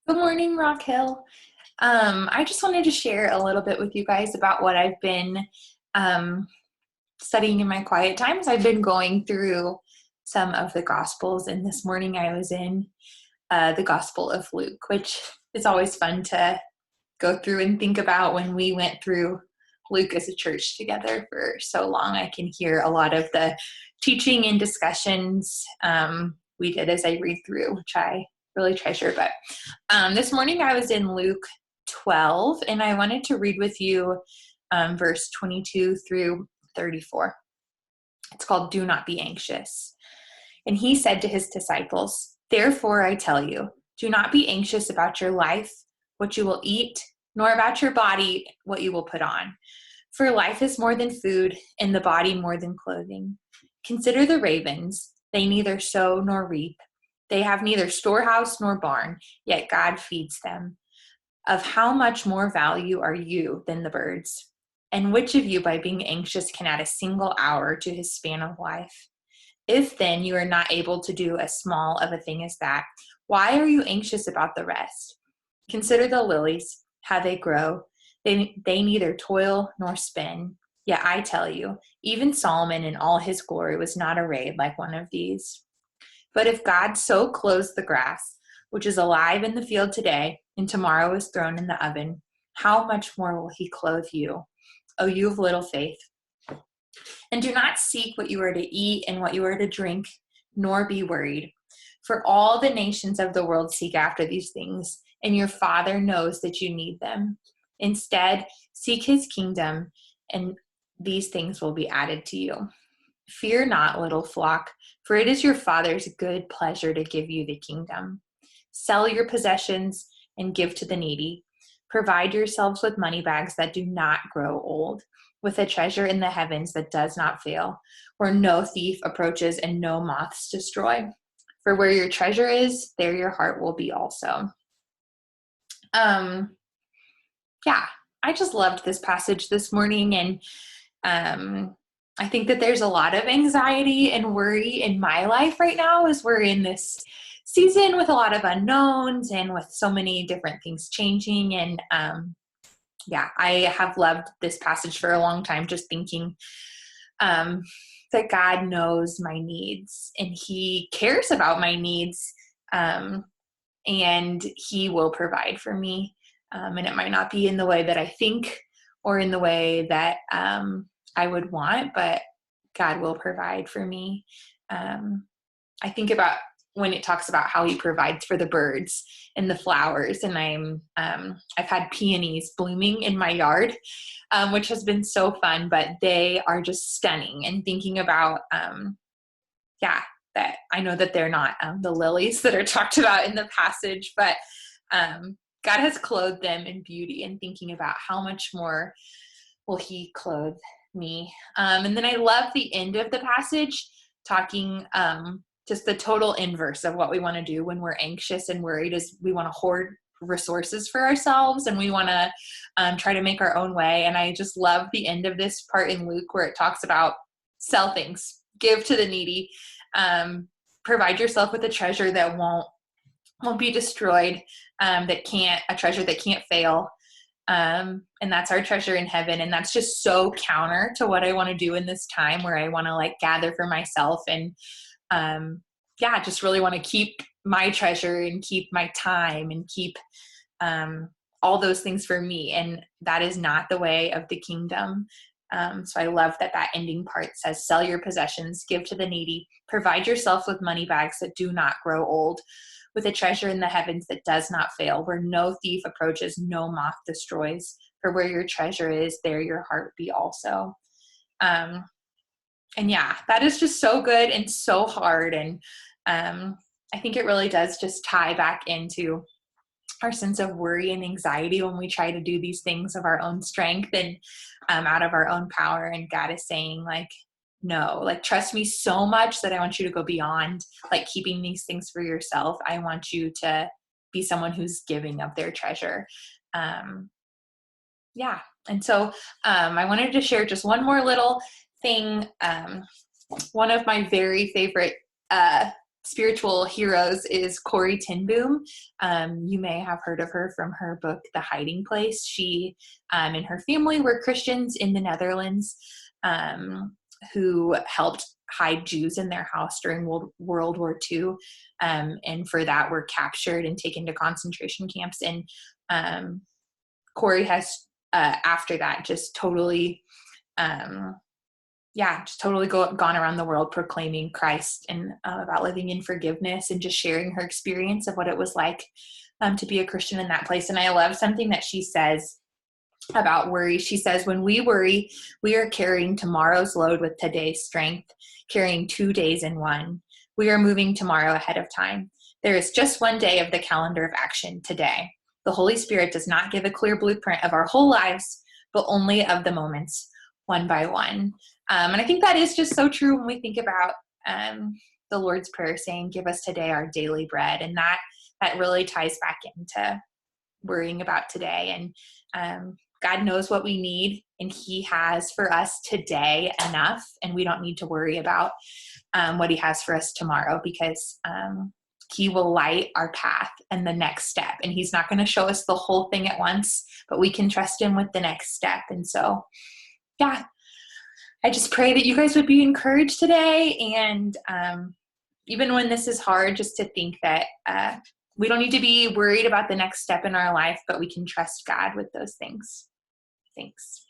Good morning, Rock Hill. I just wanted to share a little bit with you guys about what I've been um, studying in my quiet times. I've been going through some of the Gospels, and this morning I was in the Gospel of Luke, which is always fun to go through and think about. When we went through Luke as a church together for so long, I can hear a lot of the teaching and discussions we did as I read through, which I really treasure. But this morning I was in Luke 12, and I wanted to read with you verse 22 through 34. It's called Do Not Be Anxious. And he said to his disciples, "Therefore I tell you, do not be anxious about your life, what you will eat, nor about your body, what you will put on. For life is more than food, and the body more than clothing. Consider the ravens. They neither sow nor reap. They have neither storehouse nor barn, yet God feeds them. Of how much more value are you than the birds? And which of you, by being anxious, can add a single hour to his span of life? If then you are not able to do as small of a thing as that, why are you anxious about the rest? Consider the lilies, how they grow. They neither toil nor spin. Yet I tell you, even Solomon in all his glory was not arrayed like one of these. But if God so clothes the grass, which is alive in the field today, and tomorrow is thrown in the oven, how much more will he clothe you, O you of little faith? And do not seek what you are to eat and what you are to drink, nor be worried. For all the nations of the world seek after these things, and your Father knows that you need them. Instead, seek his kingdom, and these things will be added to you. Fear not, little flock, for it is your Father's good pleasure to give you the kingdom. Sell your possessions and give to the needy. Provide yourselves with money bags that do not grow old, with a treasure in the heavens that does not fail, where no thief approaches and no moths destroy. For where your treasure is, there your heart will be also. Um, yeah, I just loved this passage this morning, and I think that there's a lot of anxiety and worry in my life right now as we're in this season with a lot of unknowns and with so many different things changing. And yeah, I have loved this passage for a long time, just thinking um, that God knows my needs and he cares about my needs, um, and he will provide for me. And it might not be in the way that I think or in the way that I would want, but God will provide for me. I think about when it talks about how he provides for the birds and the flowers, and I've had peonies blooming in my yard, which has been so fun, but they are just stunning. And thinking about yeah, that I know that they're not the lilies that are talked about in the passage, but God has clothed them in beauty, and thinking about how much more will he clothe me. And then I love the end of the passage, talking just the total inverse of what we want to do when we're anxious and worried is we want to hoard resources for ourselves, and we want to try to make our own way. And I just love the end of this part in Luke where it talks about sell things, give to the needy, provide yourself with a treasure that won't be destroyed, a treasure that can't fail. And that's our treasure in heaven. And that's just so counter to what I want to do in this time where I want to like gather for myself and just really want to keep my treasure and keep my time and keep all those things for me. And that is not the way of the kingdom. So I love that ending part says, sell your possessions, give to the needy, provide yourself with money bags that do not grow old, with a treasure in the heavens that does not fail, where no thief approaches, no moth destroys. For where your treasure is, there your heart be also. And yeah, that is just so good and so hard. And I think it really does just tie back into our sense of worry and anxiety when we try to do these things of our own strength and out of our own power. And God is saying, like, no, like, trust me so much that I want you to go beyond like keeping these things for yourself. I want you to be someone who's giving of their treasure. Yeah. And so I wanted to share just one more little thing. One of my very favorite spiritual heroes is Corrie ten Boom. You may have heard of her from her book, The Hiding Place. She and her family were Christians in the Netherlands who helped hide Jews in their house during World War II. And for that were captured and taken to concentration camps. And Corrie has, after that, just totally gone around the world proclaiming Christ and about living in forgiveness and just sharing her experience of what it was like to be a Christian in that place. And I love something that she says about worry. She says, when we worry, we are carrying tomorrow's load with today's strength, carrying 2 days in one. We are moving tomorrow ahead of time. There is just one day of the calendar of action today. The Holy Spirit does not give a clear blueprint of our whole lives, but only of the moments one by one. And I think that is just so true when we think about the Lord's Prayer saying, give us today our daily bread. And that really ties back into worrying about today. And God knows what we need, and he has for us today enough. And we don't need to worry about what he has for us tomorrow, because he will light our path and the next step. And he's not going to show us the whole thing at once, but we can trust him with the next step. And so, yeah, I just pray that you guys would be encouraged today. And even when this is hard, just to think that we don't need to be worried about the next step in our life, but we can trust God with those things. Thanks.